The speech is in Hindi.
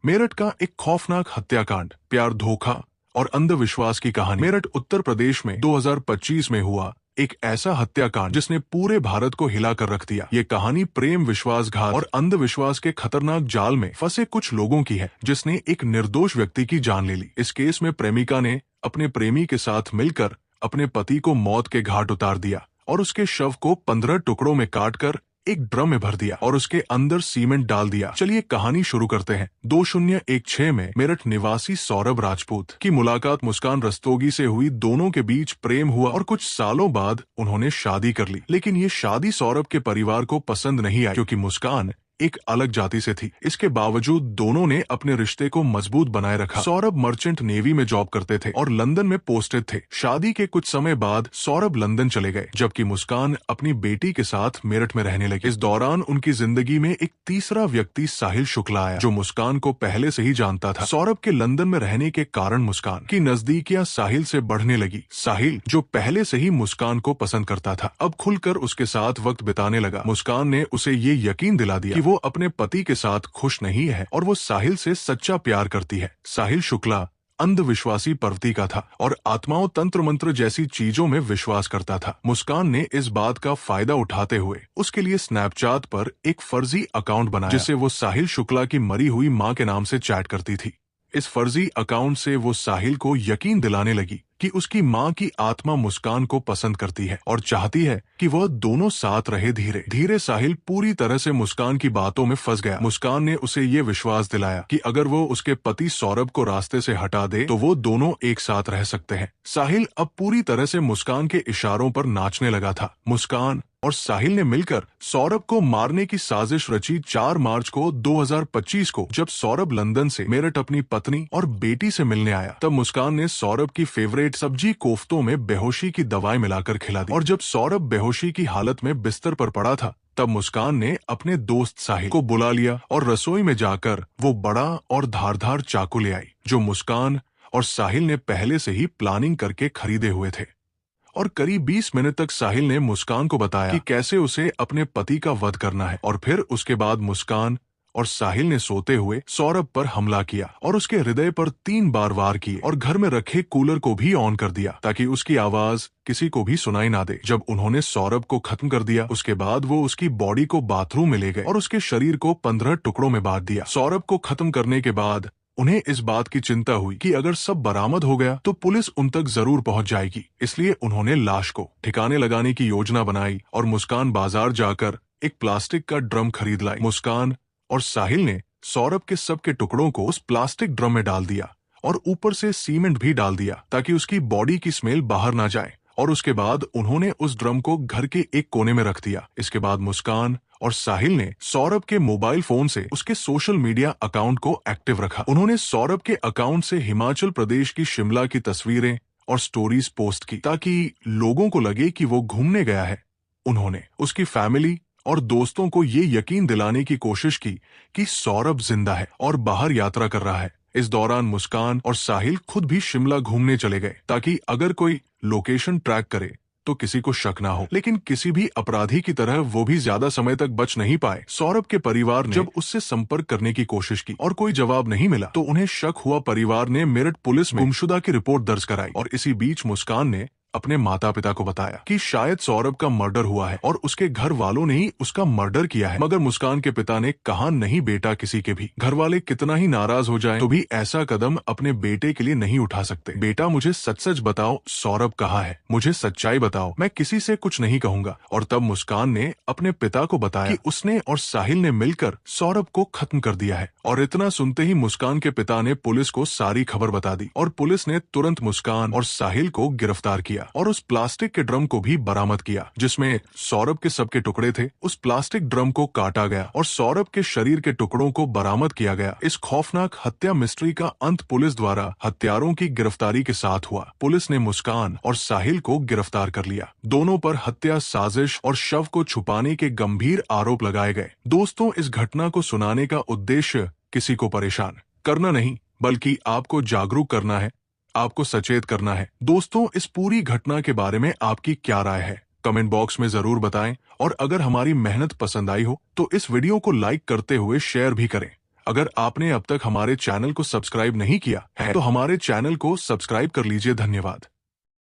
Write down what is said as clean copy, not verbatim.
मेरठ का एक खौफनाक हत्याकांड, प्यार, धोखा और अंधविश्वास की कहानी। मेरठ उत्तर प्रदेश में 2025 में हुआ एक ऐसा हत्याकांड जिसने पूरे भारत को हिला कर रख दिया। ये कहानी प्रेम, विश्वासघात और अंधविश्वास के खतरनाक जाल में फंसे कुछ लोगों की है, जिसने एक निर्दोष व्यक्ति की जान ले ली। इस केस में प्रेमिका ने अपने प्रेमी के साथ मिलकर अपने पति को मौत के घाट उतार दिया और उसके शव को 15 टुकड़ों में काटकर एक ड्रम में भर दिया और उसके अंदर सीमेंट डाल दिया। चलिए कहानी शुरू करते हैं। 2016 में मेरठ निवासी सौरभ राजपूत की मुलाकात मुस्कान रस्तोगी से हुई। दोनों के बीच प्रेम हुआ और कुछ सालों बाद उन्होंने शादी कर ली। लेकिन ये शादी सौरभ के परिवार को पसंद नहीं आई, क्योंकि मुस्कान एक अलग जाति से थी। इसके बावजूद दोनों ने अपने रिश्ते को मजबूत बनाए रखा। सौरभ मर्चेंट नेवी में जॉब करते थे और लंदन में पोस्टेड थे। शादी के कुछ समय बाद सौरभ लंदन चले गए, जबकि मुस्कान अपनी बेटी के साथ मेरठ में रहने लगी। इस दौरान उनकी जिंदगी में एक तीसरा व्यक्ति साहिल शुक्ला आया, जो मुस्कान को पहले से ही जानता था। सौरभ के लंदन में रहने के कारण मुस्कान की नजदीकियां साहिल से बढ़ने लगी। साहिल, जो पहले से ही मुस्कान को पसंद करता था, अब खुलकर उसके साथ वक्त बिताने लगा। मुस्कान ने उसे ये यकीन दिला दिया कि वो अपने पति के साथ खुश नहीं है और वो साहिल से सच्चा प्यार करती है। साहिल शुक्ला अंधविश्वासी प्रवृत्ति का था और आत्माओं, तंत्र मंत्र जैसी चीजों में विश्वास करता था। मुस्कान ने इस बात का फायदा उठाते हुए उसके लिए स्नैपचैट पर एक फर्जी अकाउंट बनाया, जिससे वो साहिल शुक्ला की मरी हुई मां के नाम से चैट करती थी। इस फर्जी अकाउंट से वो साहिल को यकीन दिलाने लगी कि उसकी मां की आत्मा मुस्कान को पसंद करती है और चाहती है कि वह दोनों साथ रहे। धीरे धीरे साहिल पूरी तरह से मुस्कान की बातों में फंस गया। मुस्कान ने उसे ये विश्वास दिलाया कि अगर वो उसके पति सौरभ को रास्ते से हटा दे तो वो दोनों एक साथ रह सकते हैं। साहिल अब पूरी तरह से मुस्कान के इशारों पर नाचने लगा था। मुस्कान और साहिल ने मिलकर सौरभ को मारने की साजिश रची। 4 मार्च को 2025 को जब सौरभ लंदन से मेरठ अपनी पत्नी और बेटी से मिलने आया, तब मुस्कान ने सौरभ की फेवरेट सब्जी कोफ्तों में बेहोशी की दवाई मिलाकर खिला दी। और जब सौरभ बेहोशी की हालत में बिस्तर पर पड़ा था, तब मुस्कान ने अपने दोस्त साहिल को बुला लिया और रसोई में जाकर वो बड़ा और धारदार चाकू ले आई, जो मुस्कान और साहिल ने पहले से ही प्लानिंग करके खरीदे हुए थे। और करीब 20 मिनट तक साहिल ने मुस्कान को बताया कि कैसे उसे अपने पति का वध करना है। और फिर उसके बाद मुस्कान और साहिल ने सोते हुए सौरभ पर हमला किया और उसके हृदय पर 3 बार वार किए और घर में रखे कूलर को भी ऑन कर दिया ताकि उसकी आवाज किसी को भी सुनाई ना दे। जब उन्होंने सौरभ को खत्म कर दिया, उसके बाद वो उसकी बॉडी को बाथरूम में ले गए और उसके शरीर को 15 टुकड़ों में बांट दिया। सौरभ को खत्म करने के बाद उन्हें इस बात की चिंता हुई कि अगर सब बरामद हो गया तो पुलिस उन तक जरूर पहुंच जाएगी। इसलिए उन्होंने लाश को ठिकाने लगाने की योजना बनाई और मुस्कान बाजार जाकर एक प्लास्टिक का ड्रम खरीद लाई। मुस्कान और साहिल ने सौरभ के सबके टुकड़ों को उस प्लास्टिक ड्रम में डाल दिया और ऊपर से सीमेंट भी डाल दिया ताकि उसकी बॉडी की स्मेल बाहर ना जाए। और उसके बाद उन्होंने उस ड्रम को घर के एक कोने में रख दिया। इसके बाद मुस्कान और साहिल ने सौरभ के मोबाइल फोन से उसके सोशल मीडिया अकाउंट को एक्टिव रखा। उन्होंने सौरभ के अकाउंट से हिमाचल प्रदेश की शिमला की तस्वीरें और स्टोरीज पोस्ट की ताकि लोगों को लगे कि वो घूमने गया है। उन्होंने उसकी फैमिली और दोस्तों को ये यकीन दिलाने की कोशिश की कि सौरभ जिंदा है और बाहर यात्रा कर रहा है। इस दौरान मुस्कान और साहिल खुद भी शिमला घूमने चले गए ताकि अगर कोई लोकेशन ट्रैक करे तो किसी को शक ना हो। लेकिन किसी भी अपराधी की तरह वो भी ज्यादा समय तक बच नहीं पाए। सौरभ के परिवार ने जब उससे संपर्क करने की कोशिश की और कोई जवाब नहीं मिला तो उन्हें शक हुआ। परिवार ने मेरठ पुलिस में गुमशुदा की रिपोर्ट दर्ज कराई और इसी बीच मुस्कान ने अपने माता पिता को बताया कि शायद सौरभ का मर्डर हुआ है और उसके घर वालों ने ही उसका मर्डर किया है। मगर मुस्कान के पिता ने कहा, नहीं बेटा, किसी के भी घर वाले कितना ही नाराज हो जाएं तो भी ऐसा कदम अपने बेटे के लिए नहीं उठा सकते। बेटा, मुझे सच सच बताओ, सौरभ कहाँ है? मुझे सच्चाई बताओ, मैं किसी से कुछ नहीं कहूंगा। और तब मुस्कान ने अपने पिता को बताया कि उसने और साहिल ने मिलकर सौरभ को खत्म कर दिया है। और इतना सुनते ही मुस्कान के पिता ने पुलिस को सारी खबर बता दी और पुलिस ने तुरंत मुस्कान और साहिल को गिरफ्तार किया और उस प्लास्टिक के ड्रम को भी बरामद किया जिसमें सौरभ के सबके टुकड़े थे। उस प्लास्टिक ड्रम को काटा गया और सौरभ के शरीर के टुकड़ों को बरामद किया गया। इस खौफनाक हत्या मिस्ट्री का अंत पुलिस द्वारा हत्यारों की गिरफ्तारी के साथ हुआ। पुलिस ने मुस्कान और साहिल को गिरफ्तार कर लिया। दोनों पर हत्या, साजिश और शव को छुपाने के गंभीर आरोप लगाए गए। दोस्तों, इस घटना को सुनाने का उद्देश्य किसी को परेशान करना नहीं, बल्कि आपको जागरूक करना है, आपको सचेत करना है। दोस्तों, इस पूरी घटना के बारे में आपकी क्या राय है? कमेंट बॉक्स में जरूर बताएं और अगर हमारी मेहनत पसंद आई हो तो इस वीडियो को लाइक करते हुए शेयर भी करें। अगर आपने अब तक हमारे चैनल को सब्सक्राइब नहीं किया है तो हमारे चैनल को सब्सक्राइब कर लीजिए। धन्यवाद।